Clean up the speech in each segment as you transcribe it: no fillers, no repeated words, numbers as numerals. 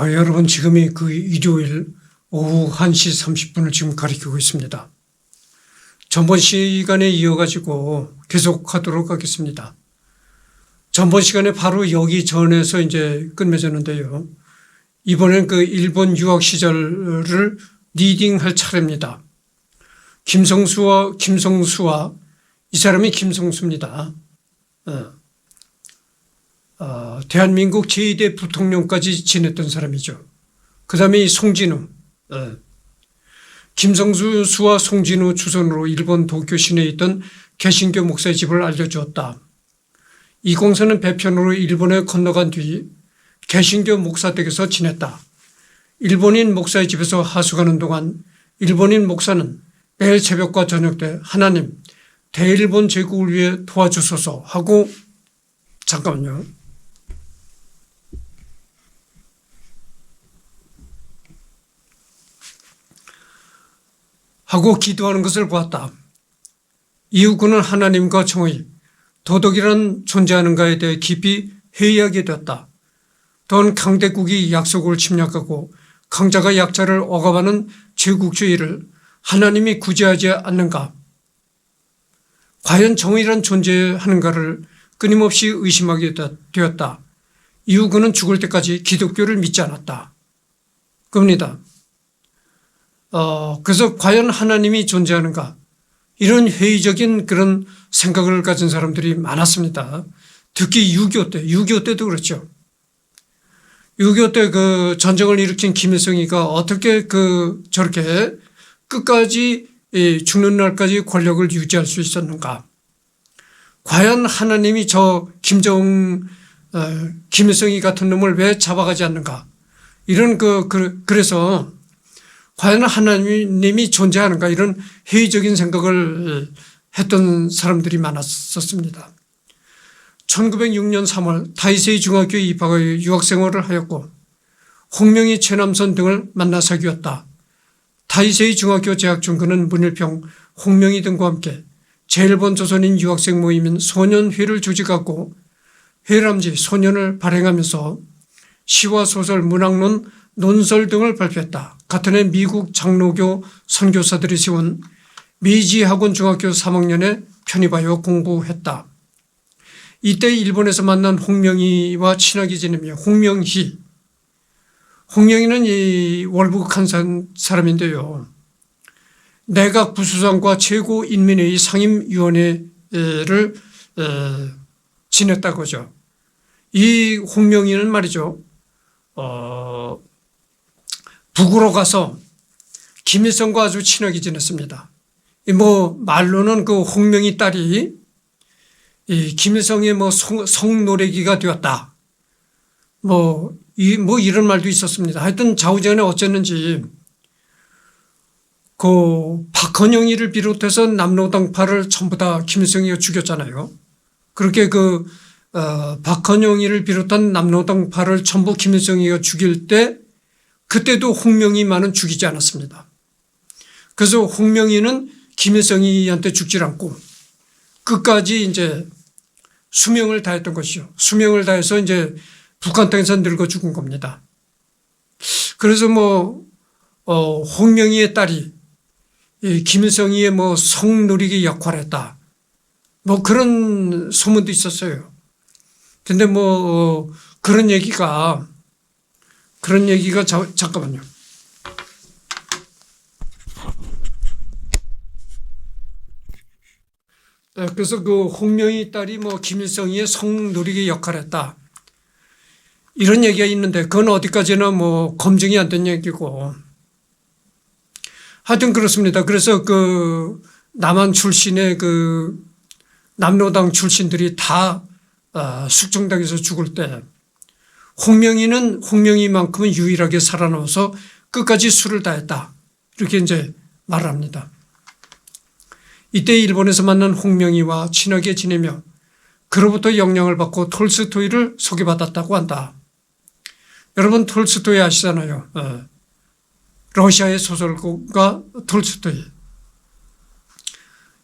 여러분 지금이 그 일요일 오후 1시 30분을 지금 가리키고 있습니다. 전번 시간에 이어가지고 계속하도록 하겠습니다. 전번 시간에 바로 여기 전에서 이제 끝맺었는데요. 이번엔 그 일본 유학 시절을 리딩할 차례입니다. 김성수와 이 사람이 김성수입니다. 대한민국 제2대 부통령까지 지냈던 사람이죠. 그 다음에 송진우. 김성수와 송진우 주선으로 일본 도쿄 시내에 있던 개신교 목사의 집을 알려주었다. 이공사는 배편으로 일본에 건너간 뒤 개신교 목사 댁에서 지냈다. 일본인 목사의 집에서 하숙하는 동안 일본인 목사는 매일 새벽과 저녁 때 하나님 대일본 제국을 위해 도와주소서 하고 잠깐만요. 하고 기도하는 것을 보았다. 이후 그는 하나님과 정의, 도덕이란 존재하는가에 대해 깊이 회의하게 되었다. 또한 강대국이 약소국을 침략하고 강자가 약자를 억압하는 제국주의를 하나님이 구제하지 않는가? 과연 정의란 존재하는가를 끊임없이 의심하게 되었다. 이후 그는 죽을 때까지 기독교를 믿지 않았다. 겁니다. 그래서 과연 하나님이 존재하는가? 이런 회의적인 그런 생각을 가진 사람들이 많았습니다. 특히 6.25 때도 그렇죠. 6.25 때 그 전쟁을 일으킨 김일성이가 어떻게 저렇게 끝까지 죽는 날까지 권력을 유지할 수 있었는가? 과연 하나님이 저 김일성이 같은 놈을 왜 잡아가지 않는가? 이런 그래서 과연 하나님이 존재하는가 이런 회의적인 생각을 했던 사람들이 많았었습니다. 1906년 3월 타이세이 중학교에 입학하여 유학생활을 하였고 홍명희, 최남선 등을 만나 사귀었다. 타이세이 중학교 재학 중 그는 문일평, 홍명희 등과 함께 제1번 조선인 유학생 모임인 소년회를 조직하고 회람지 소년을 발행하면서 시와 소설, 문학론, 논설 등을 발표했다. 같은 해 미국 장로교 선교사들이 세운 메이지 학원 중학교 3학년에 편입하여 공부했다. 이때 일본에서 만난 홍명희와 친하게 지내며 홍명희는 이 월북한 사람인데요. 내각 부수장과 최고인민회의 상임위원회를 지냈다고 하죠. 이 홍명희는 말이죠. 북으로 가서 김일성과 아주 친하게 지냈습니다. 말로는 그 홍명희 딸이 이 김일성의 성노래기가 되었다. 이런 말도 있었습니다. 하여튼 좌우지간에 어쨌는지 박헌영이를 비롯해서 남로당파를 전부 다 김일성이가 죽였잖아요. 그렇게 박헌영이를 비롯한 남로당파를 전부 김일성이가 죽일 때 그때도 홍명희만은 죽이지 않았습니다. 그래서 홍명희는 김일성이한테 죽질 않고 끝까지 이제 수명을 다했던 것이죠. 수명을 다해서 이제 북한 땅에서 늙어 죽은 겁니다. 그래서 홍명희의 딸이 김일성이의 성누리기 역할을 했다. 그런 소문도 있었어요. 근데 그런 얘기가 잠깐만요. 그래서 홍명희 딸이 김일성이의 성누리기 역할을 했다. 이런 얘기가 있는데 그건 어디까지나 검증이 안 된 얘기고. 하여튼 그렇습니다. 그래서 남한 출신의 남로당 출신들이 다 숙청당에서 죽을 때 홍명희는 홍명희만큼은 유일하게 살아남아서 끝까지 수를 다했다. 이렇게 이제 말합니다. 이때 일본에서 만난 홍명희와 친하게 지내며 그로부터 영향을 받고 톨스토이를 소개받았다고 한다. 여러분 톨스토이 아시잖아요. 러시아의 소설가 톨스토이.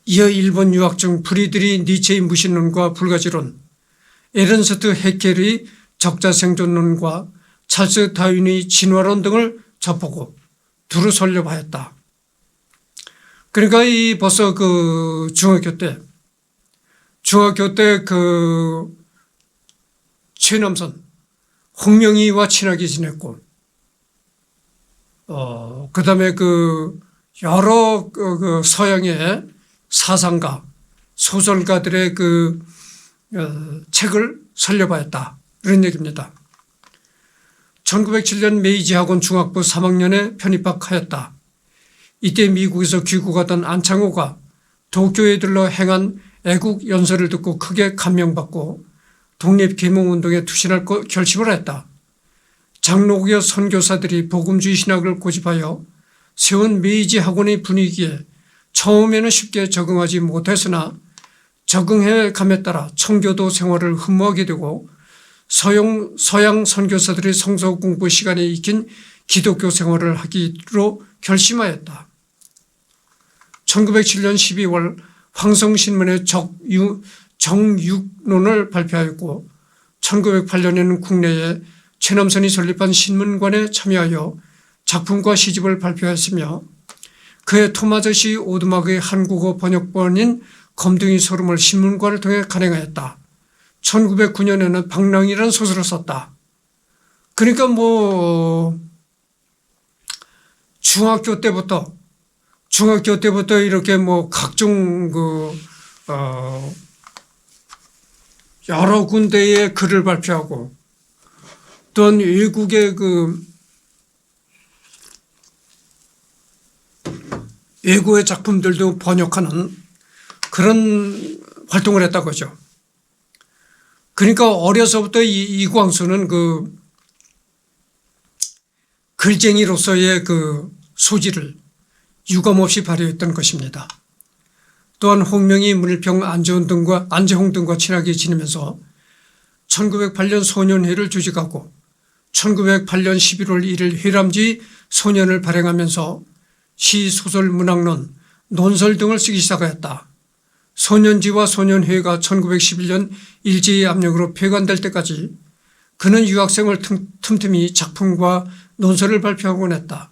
이어 일본 유학 중 프리드리 니체의 무신론과 불가지론, 에른스트 해켈의 적자생존론과 찰스 다윈의 진화론 등을 접하고 두루 설립하였다. 그러니까 이 벌써 그 중학교 때 그 최남선, 홍명희와 친하게 지냈고, 그 다음에 그 여러 그 서양의 사상가, 소설가들의 그 책을 설립하였다. 이런 얘기입니다. 1907년 메이지 학원 중학부 3학년에 편입학하였다. 이때 미국에서 귀국하던 안창호가 도쿄에 들러 행한 애국 연설을 듣고 크게 감명받고 독립개몽운동에 투신할 결심을 했다. 장로교 선교사들이 복음주의 신학을 고집하여 세운 메이지 학원의 분위기에 처음에는 쉽게 적응하지 못했으나 적응해 감에 따라 청교도 생활을 흠모하게 되고 서양 선교사들의 성서 공부 시간에 익힌 기독교 생활을 하기로 결심하였다. 1907년 12월 황성신문에 정육론을 발표하였고 1908년에는 국내에 최남선이 설립한 신문관에 참여하여 작품과 시집을 발표했으며 그의 토마저시 오두막의 한국어 번역본인 검둥이 소름을 신문관을 통해 간행하였다. 1909년에는 방랑이라는 소설을 썼다. 그러니까 뭐 중학교 때부터 이렇게 뭐 각종 여러 군데의 글을 발표하고 또한 외국의 외국의 작품들도 번역하는 그런 활동을 했다고 하죠. 그러니까 어려서부터 이광수는 그 글쟁이로서의 그 소질을 유감없이 발휘했던 것입니다. 또한 홍명희, 문일평, 안재홍 등과 친하게 지내면서 1908년 소년회를 조직하고 1908년 11월 1일 회람지 소년을 발행하면서 시, 소설, 문학론, 논설 등을 쓰기 시작하였다. 소년지와 소년회가 1911년 일제의 압력으로 폐간될 때까지 그는 유학생을 틈틈이 작품과 논설을 발표하곤 했다.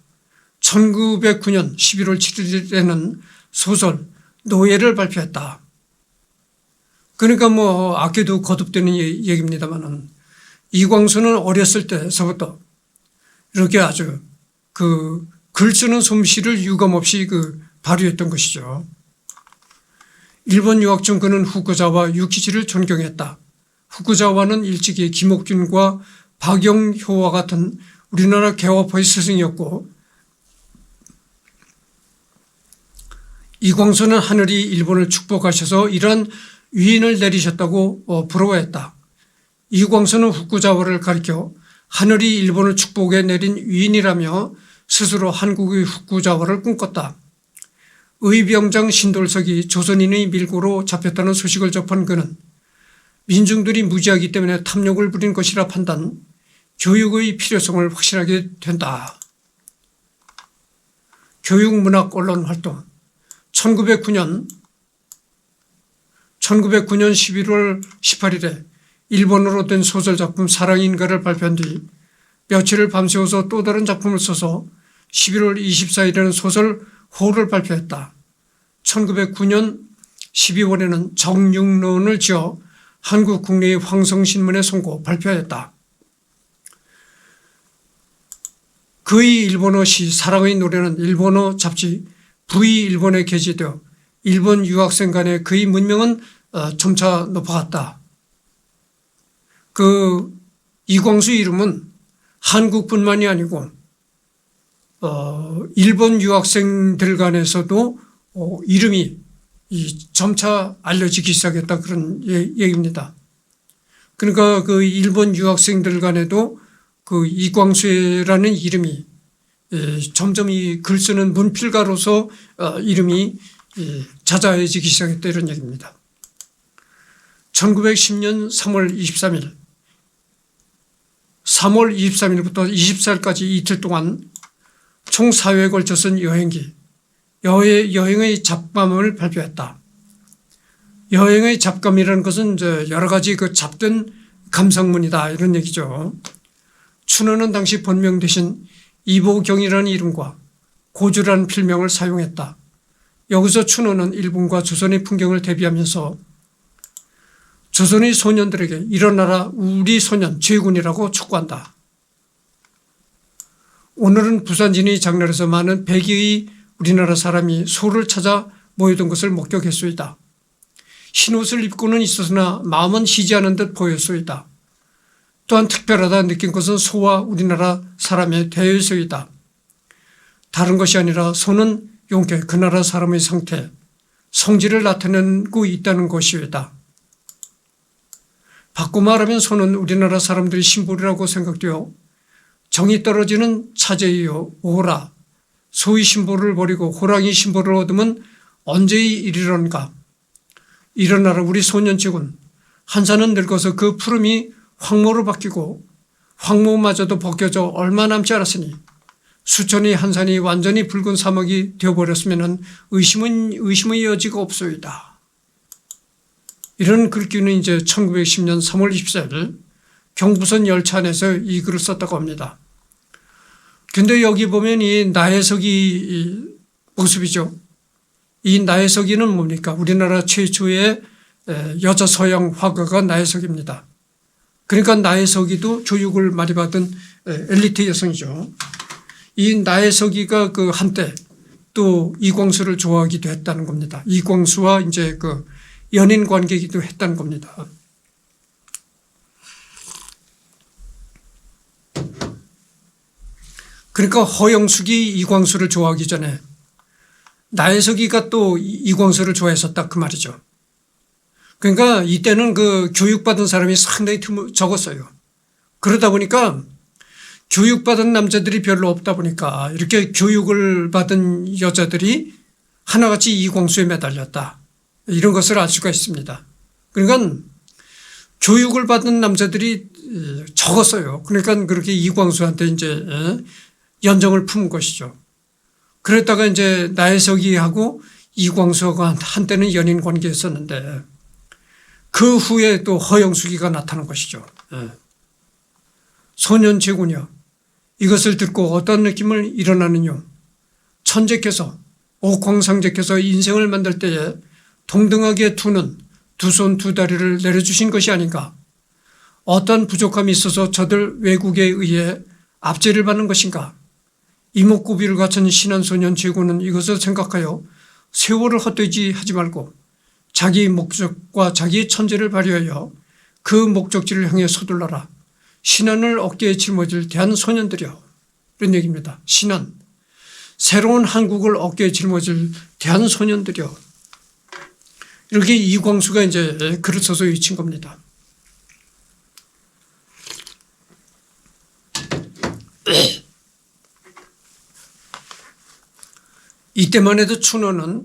1909년 11월 7일에는 소설 노예를 발표했다. 그러니까 뭐 아껴도 거듭되는 얘기입니다만은 이광수는 어렸을 때서부터 이렇게 아주 그 글 쓰는 솜씨를 유감없이 발휘했던 것이죠. 일본 유학 중 그는 후쿠자와 유키지를 존경했다. 후쿠자와는 일찍이 김옥균과 박영효와 같은 우리나라 개화파의 스승이었고 이광수는 하늘이 일본을 축복하셔서 이러한 위인을 내리셨다고 부러워했다. 이광수는 후쿠자와를 가리켜 하늘이 일본을 축복해 내린 위인이라며 스스로 한국의 후쿠자와를 꿈꿨다. 의병장 신돌석이 조선인의 밀고로 잡혔다는 소식을 접한 그는 민중들이 무지하기 때문에 탐욕을 부린 것이라 판단, 교육의 필요성을 확신하게 된다. 교육, 문학, 언론 활동 1909년 11월 18일에 일본어로 된 소설작품 사랑인가를 발표한 뒤 며칠을 밤새워서 또 다른 작품을 써서 11월 24일에는 소설 호를 발표했다. 1909년 12월에는 정육론을 지어 한국 국내의 황성신문에 송고 발표하였다. 그의 일본어 시 사랑의 노래는 일본어 잡지 V 일본에 게재되어 일본 유학생 간의 그의 문명은 점차 높아갔다. 그 이광수 이름은 한국뿐만이 아니고 일본 유학생들 간에서도 이름이 점차 알려지기 시작했다 그런 얘기입니다. 그러니까 그 일본 유학생들 간에도 그 이광수라는 이름이 점점 이 글 쓰는 문필가로서 이름이 잦아지기 시작했다 이런 얘기입니다. 1910년 3월 23일부터 24일까지 이틀 동안 총 4회에 걸쳐 쓴 여행의 잡감을 발표했다. 여행의 잡감이라는 것은 이제 여러 가지 그 잡된 감상문이다 이런 얘기죠. 춘원은 당시 본명 대신 이보경이라는 이름과 고주라는 필명을 사용했다. 여기서 춘원은 일본과 조선의 풍경을 대비하면서 조선의 소년들에게 일어나라 우리 소년 제군이라고 촉구한다. 오늘은 부산진의 장날에서 많은 백의의 우리나라 사람이 소를 찾아 모이던 것을 목격했소이다. 흰옷을 입고는 있었으나 마음은 희지 않은 듯 보였소이다. 또한 특별하다 느낀 것은 소와 우리나라 사람의 대여소이다. 다른 것이 아니라 소는 용케 그 나라 사람의 상태, 성질을 나타내고 있다는 것이다. 바꿔 말하면 소는 우리나라 사람들의 심볼이라고 생각되어 정이 떨어지는 차제이요 오라, 소의 심볼을 버리고 호랑이 심볼을 얻으면 언제의 일이런가. 일어나라 우리 소년치군. 한산은 늙어서 그 푸름이 황모로 바뀌고 황모마저도 벗겨져 얼마 남지 않았으니 수천의 한산이 완전히 붉은 사막이 되어버렸으면 의심의 여지가 없소이다. 이런 글귀는 이제 1910년 3월 24일 경부선 열차 안에서 이 글을 썼다고 합니다. 근데 여기 보면 이 나혜석이 모습이죠. 이 나혜석이는 뭡니까? 우리나라 최초의 여자 서양 화가가 나혜석입니다. 그러니까 나혜석이도 교육을 많이 받은 엘리트 여성이죠. 이 나혜석이가 그 한때 또 이광수를 좋아하기도 했다는 겁니다. 이광수와 이제 그 연인 관계이기도 했다는 겁니다. 그러니까 허영숙이 이광수를 좋아하기 전에 나혜석이가 또 이광수를 좋아했었다 그 말이죠. 그러니까 이때는 그 교육받은 사람이 상당히 적었어요. 그러다 보니까 교육받은 남자들이 별로 없다 보니까 이렇게 교육을 받은 여자들이 하나같이 이광수에 매달렸다. 이런 것을 알 수가 있습니다. 그러니까 교육을 받은 남자들이 적었어요. 그러니까 그렇게 이광수한테 이제 연정을 품은 것이죠. 그랬다가 이제 나혜석이하고 이광수가 한때는 연인 관계였었는데 그 후에 또 허영숙이가 나타난 것이죠. 소년제군이여 이것을 듣고 어떤 느낌을 일어나느냐. 천재께서 옥황상제께서 인생을 만들 때에 동등하게 두는 두 손 두 다리를 내려주신 것이 아닌가. 어떤 부족함이 있어서 저들 왜곡에 의해 압제를 받는 것인가. 이목구비를 갖춘 신한소년 제군은 이것을 생각하여 세월을 헛되이 하지 말고 자기 목적과 자기의 천재를 발휘하여 그 목적지를 향해 서둘러라. 신한을 어깨에 짊어질 대한소년들이여. 이런 얘기입니다. 신한. 새로운 한국을 어깨에 짊어질 대한소년들이여. 이렇게 이광수가 이제 글을 써서 외친 겁니다. 이때만 해도 춘원은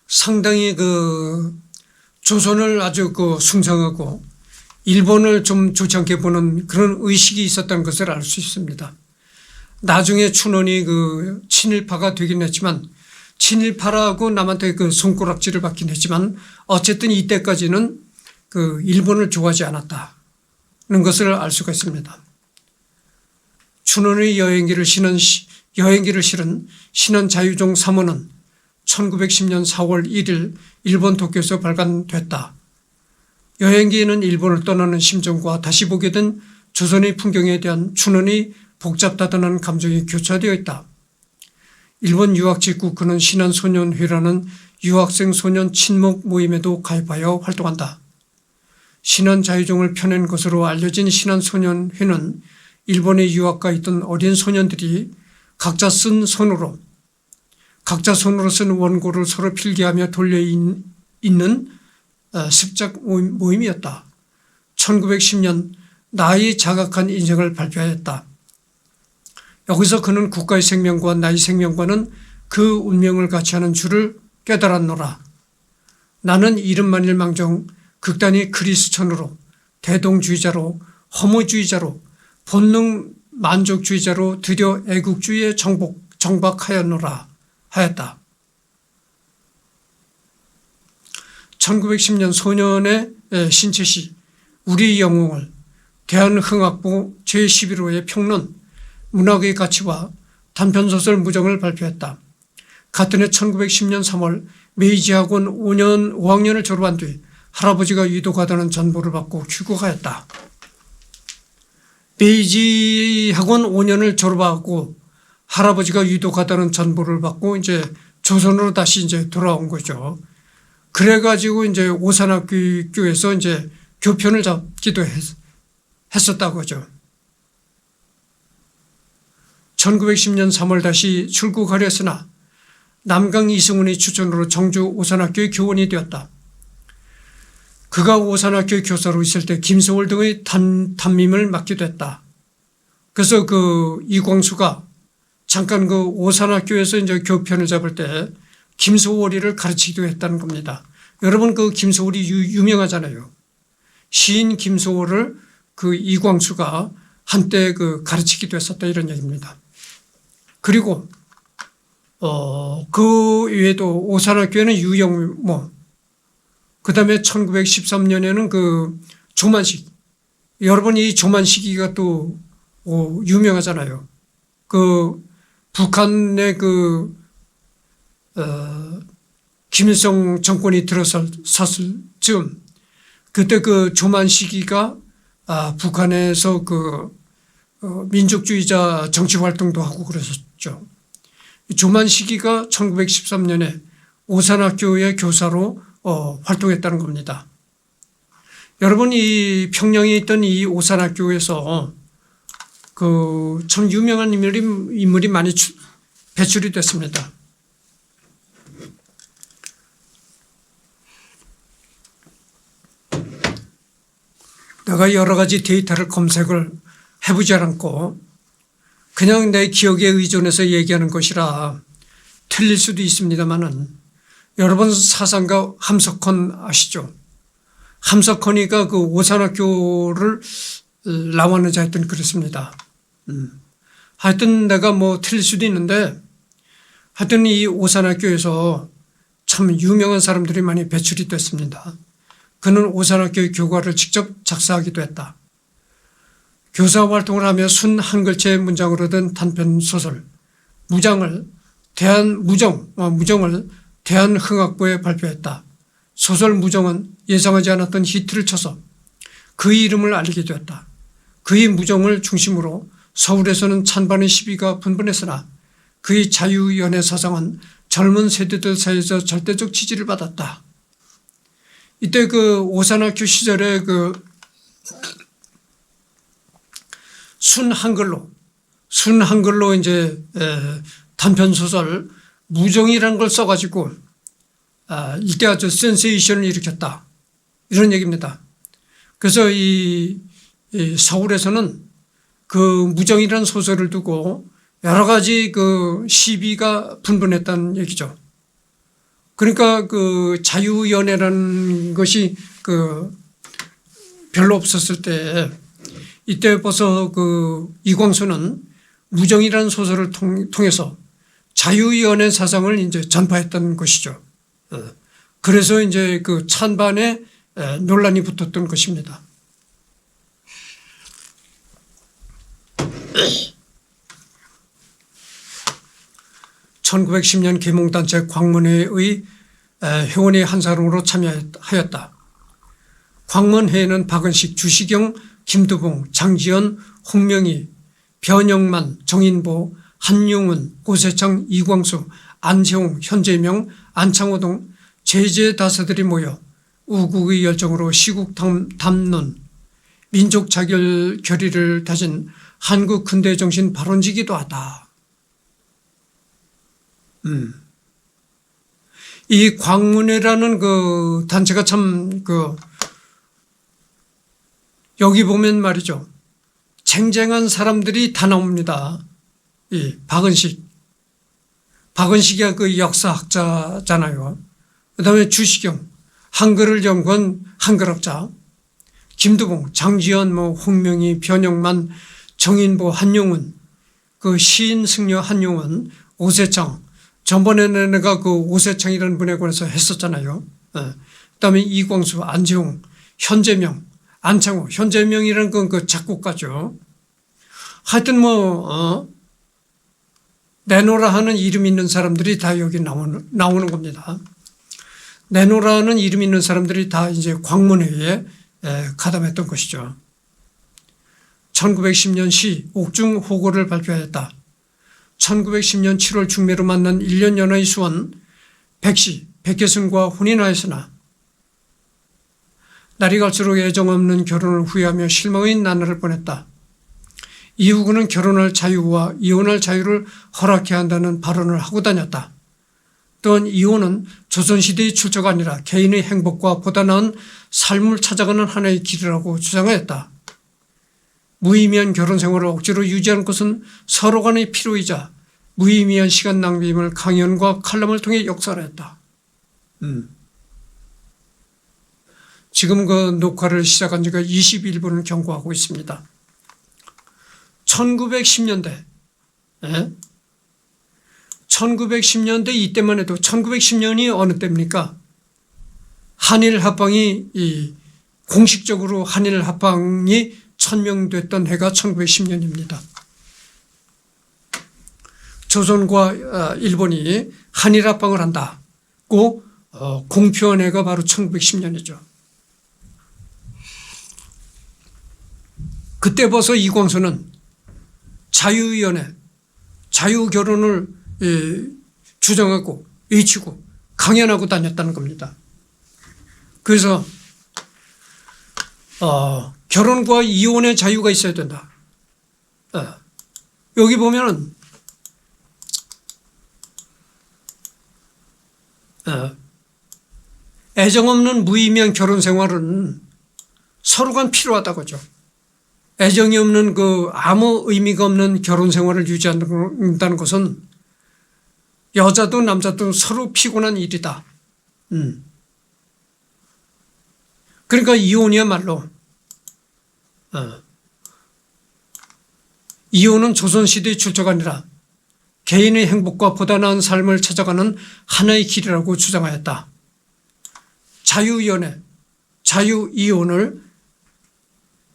상당히 그 조선을 아주 그 숭상하고 일본을 좀 좋지 않게 보는 그런 의식이 있었다는 것을 알 수 있습니다. 나중에 춘원이 그 친일파가 되긴 했지만 친일파라고 남한테 그 손가락질을 받긴 했지만 어쨌든 이때까지는 그 일본을 좋아하지 않았다는 것을 알 수가 있습니다. 춘원의 여행기를 실은 신한 자유종 3호는 1910년 4월 1일 일본 도쿄에서 발간됐다. 여행기에는 일본을 떠나는 심정과 다시 보게 된 조선의 풍경에 대한 춘원의 복잡다단한 감정이 교차되어 있다. 일본 유학 직후 그는 신한소년회라는 유학생 소년 친목 모임에도 가입하여 활동한다. 신한 자유종을 펴낸 것으로 알려진 신한소년회는 일본에 유학가 있던 어린 소년들이 각자 손으로 쓴 원고를 서로 필기하며 돌려 읽는 습작 모임이었다. 1910년 나의 자각한 인생을 발표하였다. 여기서 그는 국가의 생명과 나의 생명과는 그 운명을 같이 하는 줄을 깨달았노라. 나는 이름만일 망정 극단의 그리스천으로 대동주의자로 허무주의자로 본능 만족주의자로 드디어 애국주의에 정박하였노라 하였다. 1910년 소년의 신채시 우리 영웅을 대한흥학부 제11호의 평론, 문학의 가치와 단편소설 무정을 발표했다. 같은 해 1910년 3월 메이지 학원 5학년을 졸업한 뒤 할아버지가 위독하다는 전보를 받고 귀국하였다. 메이지 학원 5년을 졸업하고 할아버지가 위독하다는 전보를 받고 이제 조선으로 다시 이제 돌아온 거죠. 그래가지고 이제 오산학교에서 이제 교편을 잡기도 했었다고 하죠. 1910년 3월 다시 출국하려 했으나 남강 이승훈의 추천으로 정주 오산학교의 교원이 되었다. 그가 오산학교 교사로 있을 때 김소월 등의 담임을 맡기도 했다. 그래서 그 이광수가 잠깐 그 오산학교에서 이제 교편을 잡을 때 김소월이를 가르치기도 했다는 겁니다. 여러분 그 김소월이 유명하잖아요. 시인 김소월을 그 이광수가 한때 그 가르치기도 했었다 이런 얘기입니다. 그리고 그 외에도 오산학교에는 유영모, 그 다음에 1913년에는 그 조만식, 여러분 이 조만식이가 또 유명하잖아요. 그 북한의 그 김일성 정권이 들어섰을 즈음 그때 그 조만식이가 북한에서 그 민족주의자 정치 활동도 하고 그랬었죠. 조만식이가 1913년에 오산학교의 교사로 활동했다는 겁니다. 여러분 이 평양에 있던 이 오산학교에서 그 참 유명한 인물이 많이 배출이 됐습니다. 내가 여러 가지 데이터를 검색을 해보지 않고 그냥 내 기억에 의존해서 얘기하는 것이라 틀릴 수도 있습니다만은 여러분 사상가 함석헌 아시죠? 함석헌이가 그 오산학교를 나왔는지 하여튼 그렇습니다. 하여튼 내가 뭐 틀릴 수도 있는데 하여튼 이 오산학교에서 참 유명한 사람들이 많이 배출이 됐습니다. 그는 오산학교의 교과를 직접 작사하기도 했다. 교사 활동을 하며 순 한글체 문장으로 된 단편 소설 무정을 대한흥학부에 발표했다. 소설 무정은 예상하지 않았던 히트를 쳐서 그의 이름을 알리게 되었다. 그의 무정을 중심으로 서울에서는 찬반의 시비가 분분했으나 그의 자유연애 사상은 젊은 세대들 사이에서 절대적 지지를 받았다. 이때 그 오산학교 시절에 그 순 한글로 이제 단편 소설 무정이라는 걸 써가지고 이때 아주 센세이션을 일으켰다 이런 얘기입니다. 그래서 이 서울에서는 그 무정이라는 소설을 두고 여러 가지 그 시비가 분분했다는 얘기죠. 그러니까 그 자유연애라는 것이 그 별로 없었을 때 이때 벌써 그 이광수는 무정이라는 소설을 통해서 자유연애 사상을 이제 전파했던 것이죠. 그래서 이제 그 찬반에 논란이 붙었던 것입니다. (1910년) 계몽단체 광문회의 회원의 한 사람으로 참여하였다. 광문회에는 박은식, 주시경, 김두봉, 장지연, 홍명희, 변영만, 정인보, 한용운, 고세창, 이광수, 안재홍, 현재명, 안창호 등 제제다사들이 모여 우국의 열정으로 시국 담론, 민족 자결 결의를 다진 한국 근대 정신 발원지기도 하다. 이 광문회라는 그 단체가 참 그 여기 보면 말이죠. 쟁쟁한 사람들이 다 나옵니다. 이 박은식이 그 역사학자잖아요. 그다음에 주시경, 한글을 연구한 한글학자, 김두봉, 장지연, 홍명희, 변영만, 정인보, 한용운, 그 시인 승려 한용운, 오세창, 전번에 내가 그 오세창이라는 분에 관해서 했었잖아요. 그다음에 이광수, 안재홍, 현재명, 안창호, 현재명이라는 건 그 작곡가죠. 하여튼 내노라 하는 이름 있는 사람들이 다 여기 나오는 겁니다. 내노라는 이름 있는 사람들이 다 이제 광문회의에 가담했던 것이죠. 1910년 시 옥중호고를 발표하였다. 1910년 7월 중매로 만난 1년 연하의 수원 백시 백혜순과 혼인하였으나 날이 갈수록 애정 없는 결혼을 후회하며 실망의 나날을 보냈다. 이후 그는 결혼할 자유와 이혼할 자유를 허락해야 한다는 발언을 하고 다녔다. 또한 이혼은 조선시대의 출처가 아니라 개인의 행복과 보다 나은 삶을 찾아가는 하나의 길이라고 주장하였다. 무의미한 결혼 생활을 억지로 유지하는 것은 서로 간의 필요이자 무의미한 시간 낭비임을 강연과 칼럼을 통해 역설했다. 지금 그 녹화를 시작한 지가 21분을 경과하고 있습니다. 1910년대, 1910년대 이때만 해도 1910년이 어느 때입니까? 한일 합방이 공식적으로 한일 합방이 천명됐던 해가 1910년입니다. 조선과 일본이 한일 합방을 한다고 공표한 해가 바로 1910년이죠. 그때 벌써 이광수는 자유위원회, 자유결혼을 주장하고 외치고 강연하고 다녔다는 겁니다. 그래서 결혼과 이혼의 자유가 있어야 된다. 여기 보면은 애정 없는 무의미한 결혼 생활은 서로 간 필요하다고죠. 애정이 없는 아무 의미가 없는 결혼 생활을 유지한다는 것은 여자도 남자도 서로 피곤한 일이다. 그러니까 이혼이야말로 이혼은 조선시대의 출처가 아니라 개인의 행복과 보다 나은 삶을 찾아가는 하나의 길이라고 주장하였다. 자유위원회, 자유이혼을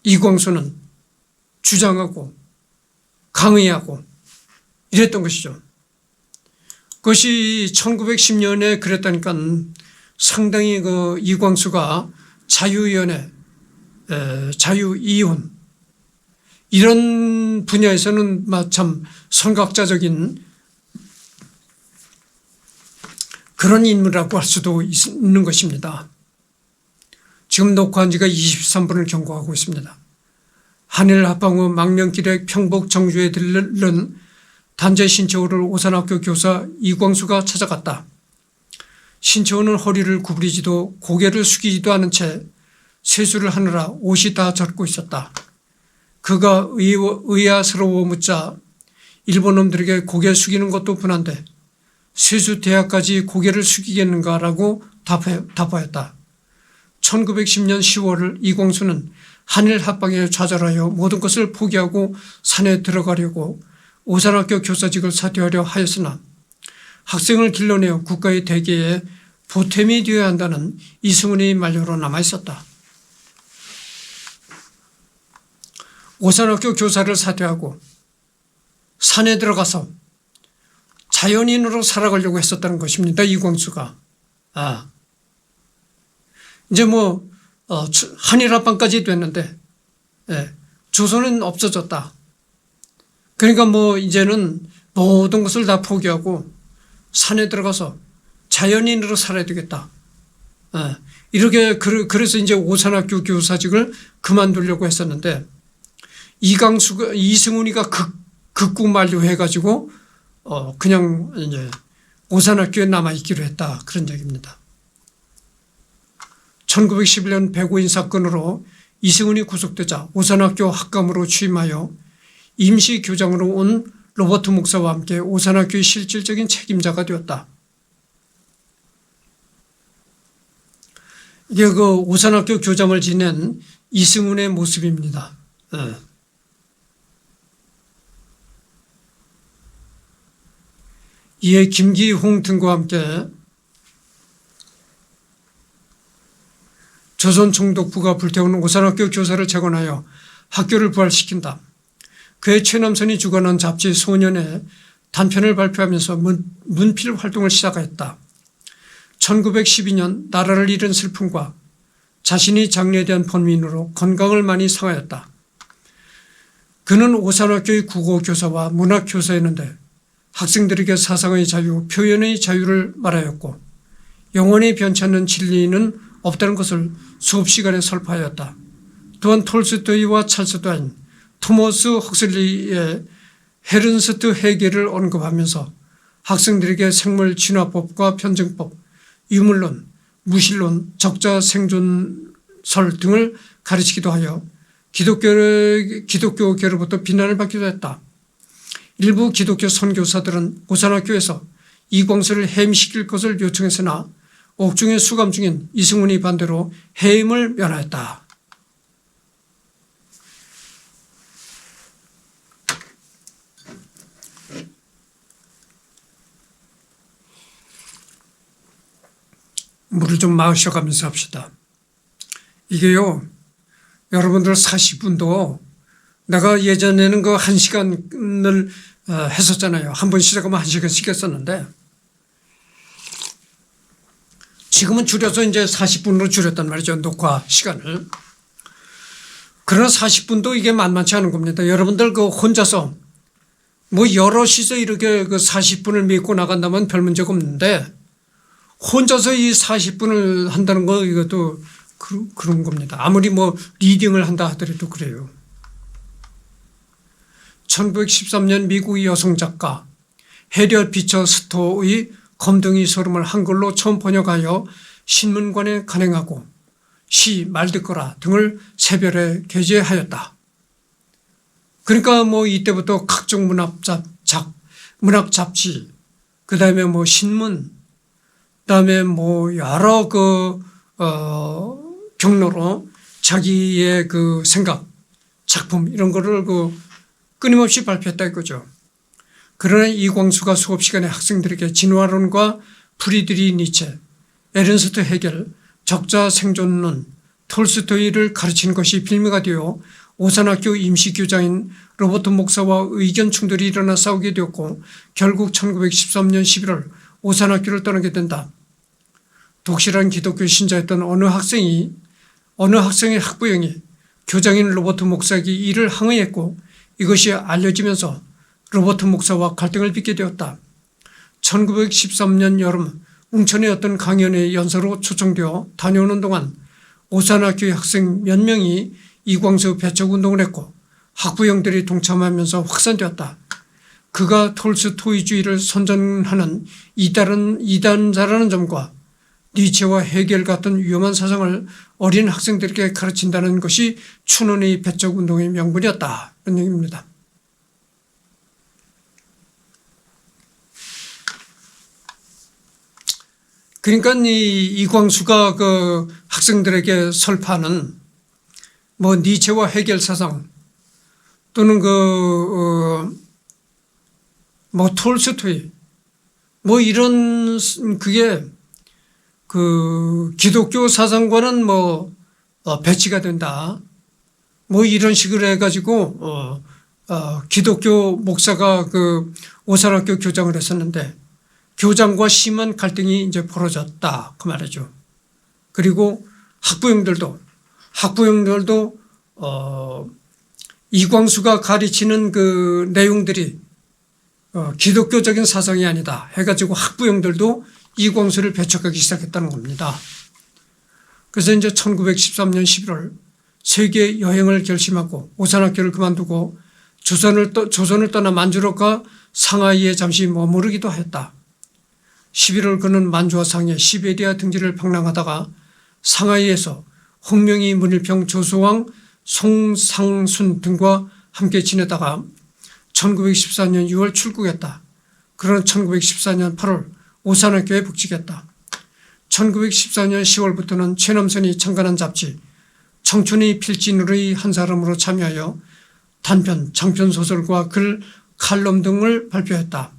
이광수는 주장하고 강의하고 이랬던 것이죠. 그것이 1910년에 그랬다니까 상당히 이광수가 자유위원회, 자유이혼 이런 분야에서는 참 선각자적인 그런 인물이라고 할 수도 있는 것입니다. 지금 녹화한 지가 23분을 경과하고 있습니다. 한일 합방 후 망명길에 평복 정주에 들른 단재 신채호를 오산학교 교사 이광수가 찾아갔다. 신채호는 허리를 구부리지도 고개를 숙이지도 않은 채 세수를 하느라 옷이 다 젖고 있었다. 그가 의아스러워 묻자 일본 놈들에게 고개 숙이는 것도 분한데 세수 대학까지 고개를 숙이겠는가라고 답하였다. 1910년 10월 이광수는 한일 합방에 좌절하여 모든 것을 포기하고 산에 들어가려고 오산학교 교사직을 사퇴하려 하였으나 학생을 길러내어 국가의 대계에 보탬이 되어야 한다는 이승훈의 만료로 남아있었다. 오산학교 교사를 사퇴하고 산에 들어가서 자연인으로 살아가려고 했었다는 것입니다. 이광수가. 이제 한일 합방까지 됐는데 조선은 없어졌다. 그러니까 이제는 모든 것을 다 포기하고 산에 들어가서 자연인으로 살아야 되겠다. 이렇게 그래서 이제 오산학교 교사직을 그만두려고 했었는데 이승훈이가 극구 만료해가지고 그냥 이제 오산학교에 남아있기로 했다. 그런 얘기입니다. 1911년 백오인 사건으로 이승훈이 구속되자 오산학교 학감으로 취임하여 임시교장으로 온 로버트 목사와 함께 오산학교의 실질적인 책임자가 되었다. 이게 오산학교 교장을 지낸 이승훈의 모습입니다. 이에 김기홍 등과 함께 조선총독부가 불태운 오산학교 교사를 재건하여 학교를 부활시킨다. 그의 최남선이 주관한 잡지 소년에 단편을 발표하면서 문필 활동을 시작했다. 1912년 나라를 잃은 슬픔과 자신이 장래에 대한 번민으로 건강을 많이 상하였다. 그는 오산학교의 국어교사와 문학교사였는데 학생들에게 사상의 자유, 표현의 자유를 말하였고 영원히 변치 않는 진리는 없다는 것을 수업 시간에 설파하였다. 또한 톨스토이와 찰스 다윈, 토머스 헉슬리의 헤른스트 헤겔을 언급하면서 학생들에게 생물 진화법과 편증법, 유물론, 무신론, 적자 생존설 등을 가르치기도 하여 기독교계로부터 비난을 받기도 했다. 일부 기독교 선교사들은 오산학교에서 이광수를 해임시킬 것을 요청했으나 옥중에 수감 중인 이승훈이 반대로 해임을 면하였다. 물을 좀 마셔가면서 합시다. 이게요, 여러분들 40분도 내가 예전에는 그 1시간을 했었잖아요. 한 번 시작하면 1시간씩 했었는데 지금은 줄여서 이제 40분으로 줄였단 말이죠. 녹화 시간을. 그러나 40분도 이게 만만치 않은 겁니다. 여러분들 그 혼자서 뭐 여럿이서 이렇게 그 40분을 메고 나간다면 별 문제가 없는데 혼자서 이 40분을 한다는 거 이것도 그런 겁니다. 아무리 뭐 리딩을 한다 하더라도 그래요. 1913년 미국 여성 작가 해리엇 비처 스토어의 검둥이 소름을 한글로 처음 번역하여 신문관에 간행하고 시 말듣거라 등을 새별에 게재하였다. 그러니까 뭐 이때부터 각종 문학 잡지, 그 다음에 뭐 신문, 그 다음에 뭐 여러 경로로 자기의 그 생각, 작품 이런 거를 끊임없이 발표했다 이거죠. 그러나 이광수가 수업 시간에 학생들에게 진화론과 프리드리 니체, 에른스트 헤겔, 적자 생존론, 톨스토이를 가르치는 것이 빌미가 되어 오산학교 임시교장인 로버트 목사와 의견 충돌이 일어나 싸우게 되었고 결국 1913년 11월 오산학교를 떠나게 된다. 독실한 기독교 신자였던 어느 학생의 학부형이 교장인 로버트 목사에게 이를 항의했고 이것이 알려지면서 로버트 목사와 갈등을 빚게 되었다. 1913년 여름 웅천의 어떤 강연에 연서로 초청되어 다녀오는 동안 오산학교의 학생 몇 명이 이광수 배척운동을 했고 학부형들이 동참하면서 확산되었다. 그가 톨스토이주의를 선전하는 이단자라는 점과 니체와 헤겔 같은 위험한 사상을 어린 학생들에게 가르친다는 것이 춘원의 배척운동의 명분이었다. 이런 얘기입니다. 그러니까 이광수가 그 학생들에게 설파하는 뭐 니체와 헤겔 사상 또는 뭐 톨스토이 뭐 이런 그게 그 기독교 사상과는 뭐 배치가 된다. 뭐 이런 식으로 해가지고 기독교 목사가 그 오산학교 교장을 했었는데 교장과 심한 갈등이 이제 벌어졌다 그 말이죠. 그리고 학부형들도 이광수가 가르치는 그 내용들이 기독교적인 사상이 아니다 해가지고 학부형들도 이광수를 배척하기 시작했다는 겁니다. 그래서 이제 1913년 11월 세계 여행을 결심하고 오산학교를 그만두고 조선을 떠나 만주로 가 상하이에 잠시 머무르기도 했다. 11월 그는 만주와 상해 시베리아 등지를 방랑하다가 상하이에서 홍명희, 문일평, 조수왕, 송상순 등과 함께 지내다가 1914년 6월 출국했다. 그러나 1914년 8월 오산학교에 복직했다. 1914년 10월부터는 최남선이 창간한 잡지 청춘의 필진으로의 한 사람으로 참여하여 단편, 장편 소설과 글, 칼럼 등을 발표했다.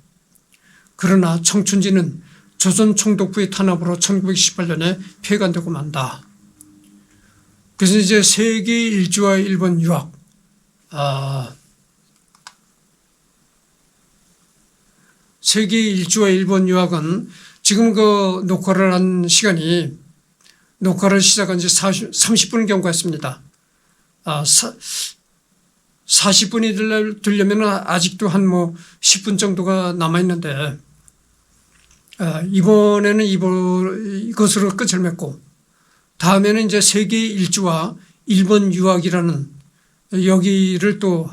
그러나 청춘지는 조선 총독부의 탄압으로 1918년에 폐간되고 만다. 그래서 이제 세계 일주와 일본 유학. 세계 일주와 일본 유학은 지금 그 녹화를 시작한 지 30분을 경과했습니다. 40분이 되려면 아직도 한 10분 정도가 남아있는데, 이번에는 이것으로 끝을 맺고, 다음에는 이제 세계 일주와 일본 유학이라는 여기를 또